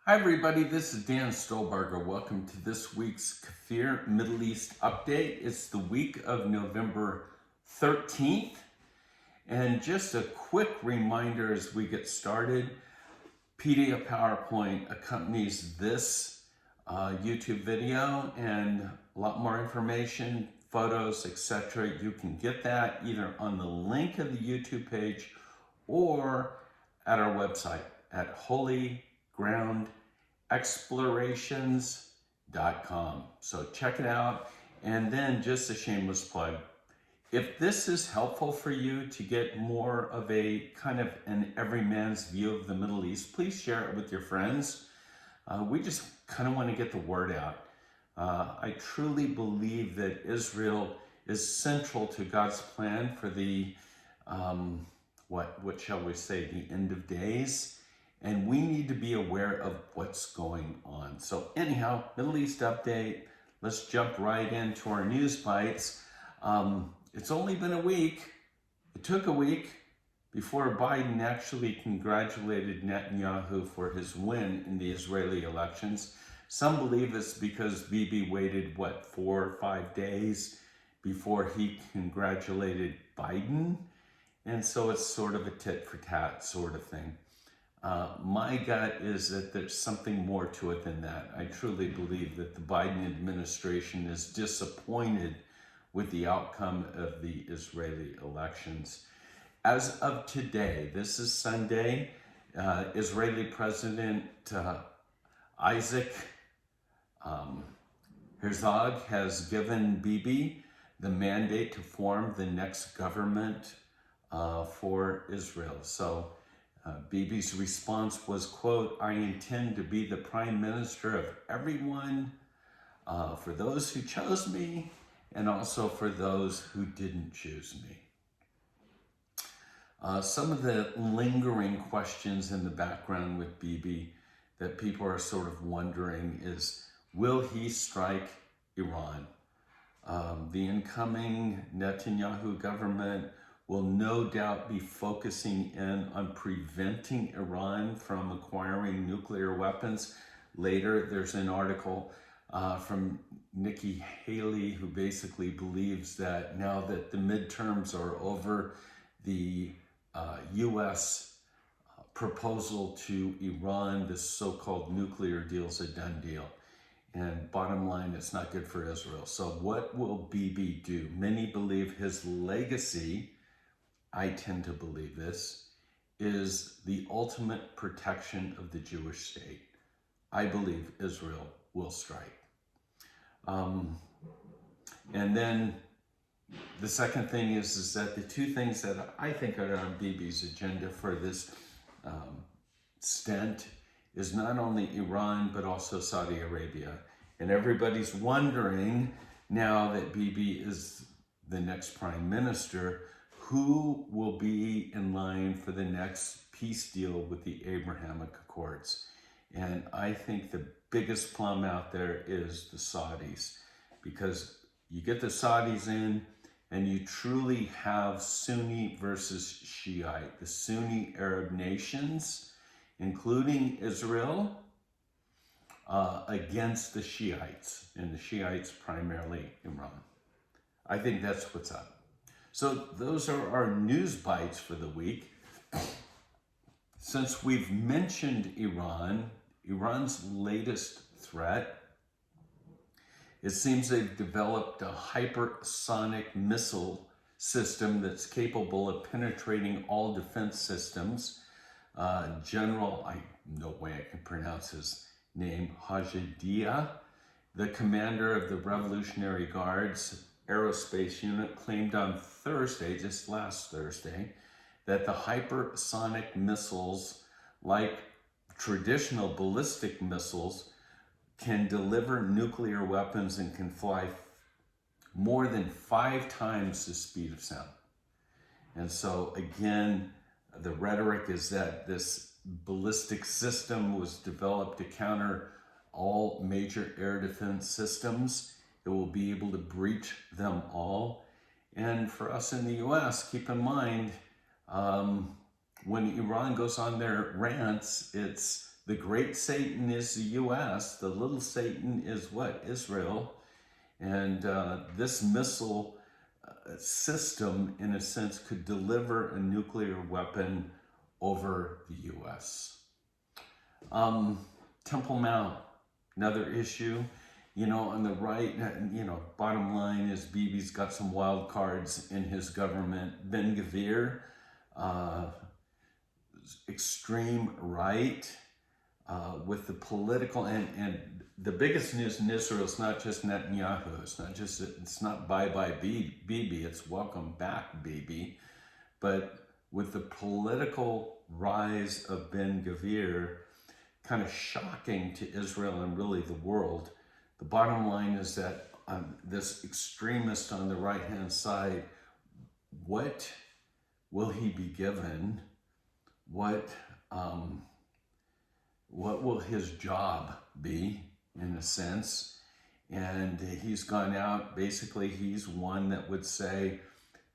Hi everybody, this is Dan Stolberger. Welcome to this week's KFIR Middle East Update. It's the week of November 13th. And just a quick reminder as we get started, PDF PowerPoint accompanies this YouTube video and a lot more information, photos, etc. You can get that either on the link of the YouTube page or at our website at holygroundexplorations.com. So check it out. And then just a shameless plug. If this is helpful for you to get more of a kind of an everyman's view of the Middle East, please share it with your friends. We just kind of want to get the word out. I truly believe that Israel is central to God's plan for the, what shall we say, the end of days. And we need to be aware of what's going on. So anyhow, Middle East update. Let's jump right into our news bites. It's only been a week. It took a week before Biden actually congratulated Netanyahu for his win in the Israeli elections. Some believe it's because Bibi waited, 4 or 5 days before he congratulated Biden. And so it's sort of a tit for tat sort of thing. My gut is that there's something more to it than that. I truly believe that the Biden administration is disappointed with the outcome of the Israeli elections. As of today, this is Sunday, Israeli President Isaac Herzog has given Bibi the mandate to form the next government for Israel. So Bibi's response was, quote, "I intend to be the prime minister of everyone, for those who chose me and also for those who didn't choose me." Some of the lingering questions in the background with Bibi that people are sort of wondering is, will he strike Iran? The incoming Netanyahu government will no doubt be focusing in on preventing Iran from acquiring nuclear weapons. Later, there's an article from Niki Haley, who basically believes that now that the midterms are over, the U.S. proposal to Iran, this so-called nuclear deal, is a done deal. And bottom line, it's not good for Israel. So what will Bibi do? Many believe his legacy, I tend to believe this, is the ultimate protection of the Jewish state. I believe Israel will strike. And then the second thing is that the two things that I think are on Bibi's agenda for this stint is not only Iran, but also Saudi Arabia. And everybody's wondering, now that Bibi is the next prime minister, who will be in line for the next peace deal with the Abrahamic Accords? And I think the biggest plum out there is the Saudis, because you get the Saudis in and you truly have Sunni versus Shiite, the Sunni Arab nations, including Israel, against the Shiites, and the Shiites primarily Iran. I think that's what's up. So those are our news bites for the week. Since we've mentioned Iran, Iran's latest threat, it seems they've developed a hypersonic missile system that's capable of penetrating all defense systems. General, no way I can pronounce his name, Hajediah, the commander of the Revolutionary Guard's aerospace unit, claimed on Thursday, just last Thursday, that the hypersonic missiles, like traditional ballistic missiles, can deliver nuclear weapons and can fly more than 5 times the speed of sound. And so again, the rhetoric is that this ballistic system was developed to counter all major air defense systems. It will be able to breach them all. And for us in the US, keep in mind, when Iran goes on their rants, it's The great Satan is the U.S. The little Satan is what? Israel. And this missile system, in a sense, could deliver a nuclear weapon over the U.S. Temple Mount, another issue. You know, on the right, you know, bottom line is Bibi's got some wild cards in his government. Ben-Gvir, extreme right, with the political, and the biggest news in Israel is not just Netanyahu, it's not bye-bye Bibi, it's welcome back Bibi, but with the political rise of Ben-Gvir, kind of shocking to Israel and really the world. The bottom line is that this extremist on the right-hand side, what will he be given? What will his job be, in a sense? And he's gone out, basically he's one that would say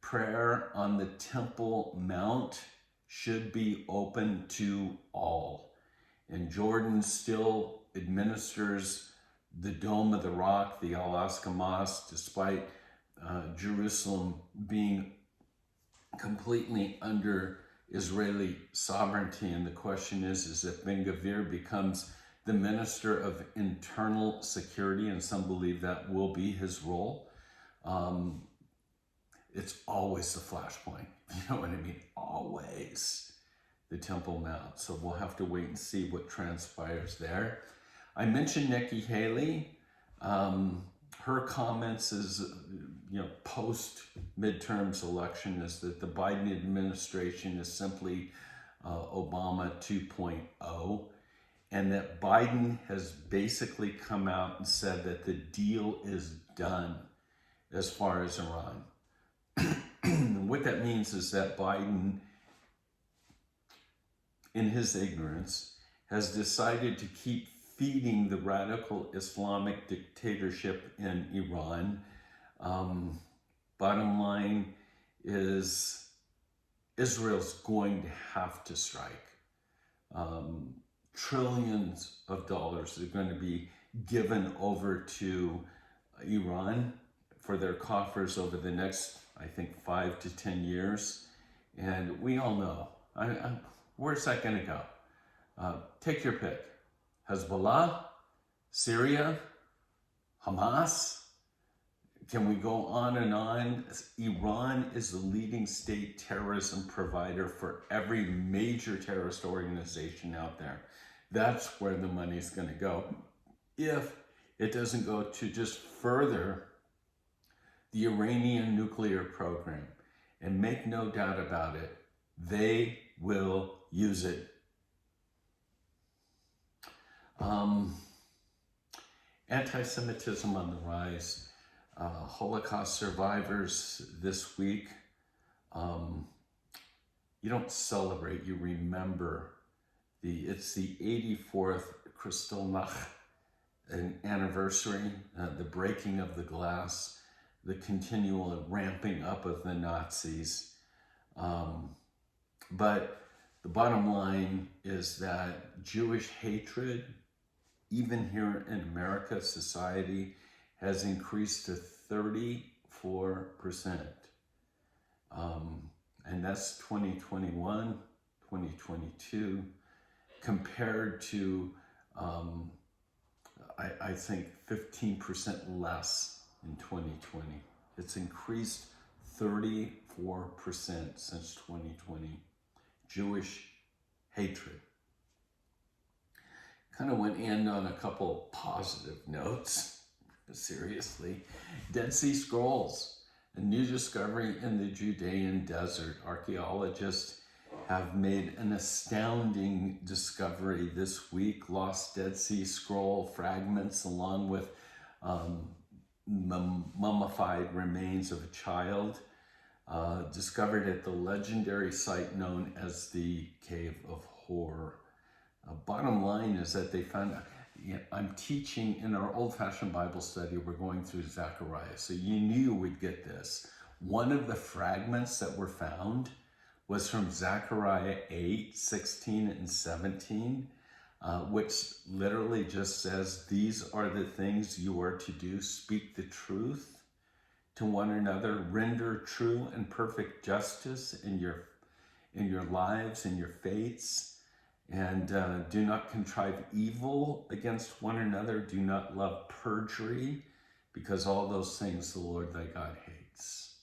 prayer on the Temple Mount should be open to all. And Jordan still administers the Dome of the Rock, the Al-Aqsa Mosque, despite Jerusalem being completely under Israeli sovereignty. And the question is if Ben-Gvir becomes the Minister of Internal Security, and some believe that will be his role, it's always the flashpoint. You know what I mean? Always the Temple Mount. So we'll have to wait and see what transpires there. I mentioned Niki Haley. Her comments is, you know, post-midterms election is that the Biden administration is simply Obama 2.0, and that Biden has basically come out and said that the deal is done as far as Iran. What that means is that Biden, in his ignorance, has decided to keep feeding the radical Islamic dictatorship in Iran. Bottom line is Israel's going to have to strike. Trillions of dollars are going to be given over to Iran for their coffers over the next, I think, 5 to 10 years. And we all know, where's that going to go? Take your pick. Hezbollah, Syria, Hamas. Can we go on and on? Iran is the leading state terrorism provider for every major terrorist organization out there. That's where the money's going to go. If it doesn't go to just further the Iranian nuclear program. And make no doubt about it, they will use it. Anti-Semitism on the rise. Holocaust survivors this week. You don't celebrate, you remember. It's the 84th Kristallnacht anniversary, the breaking of the glass, the continual ramping up of the Nazis. But the bottom line is that Jewish hatred, even here in America, society has increased to 34%. And that's 2021, 2022, compared to, I think, 15% less in 2020. It's increased 34% since 2020. Jewish hatred. Kind of went in on a couple positive notes. Seriously. Dead Sea Scrolls, a new discovery in the Judean desert. Archaeologists have made an astounding discovery this week. Lost Dead Sea Scroll fragments along with mummified remains of a child, discovered at the legendary site known as the Cave of Horror. Bottom line is that they found, I'm teaching in our old-fashioned Bible study, we're going through Zechariah, so you knew we'd get this. One of the fragments that were found was from Zechariah 8, 16, and 17. which literally just says, these are the things you are to do. Speak the truth to one another, render true and perfect justice in your lives, in your faiths, and do not contrive evil against one another. Do not love perjury, because all those things the Lord thy God hates.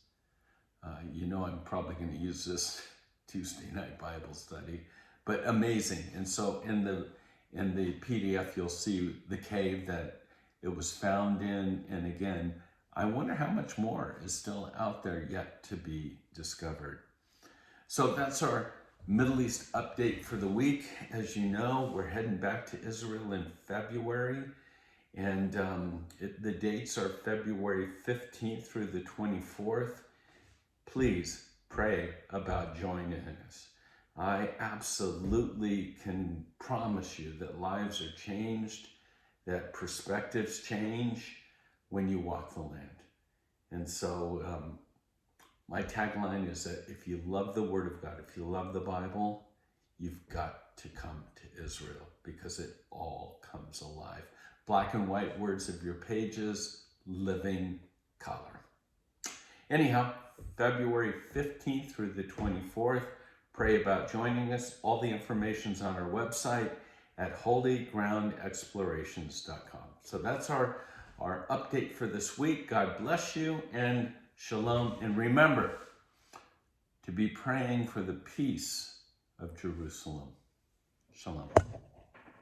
You know, I'm probably going to use this Tuesday night Bible study, but amazing. And so in the PDF, you'll see the cave that it was found in. And again, I wonder how much more is still out there yet to be discovered. So that's our Middle East update for the week. As you know, we're heading back to Israel in February. And the dates are February 15th through the 24th. Please pray about joining us. I absolutely can promise you that lives are changed, that perspectives change when you walk the land. And so my tagline is that if you love the Word of God, if you love the Bible, you've got to come to Israel, because it all comes alive. Black and white words of your pages, living color. Anyhow, February 15th through the 24th, pray about joining us. All the information's on our website at holygroundexplorations.com. So that's our update for this week. God bless you and shalom. And remember to be praying for the peace of Jerusalem. Shalom.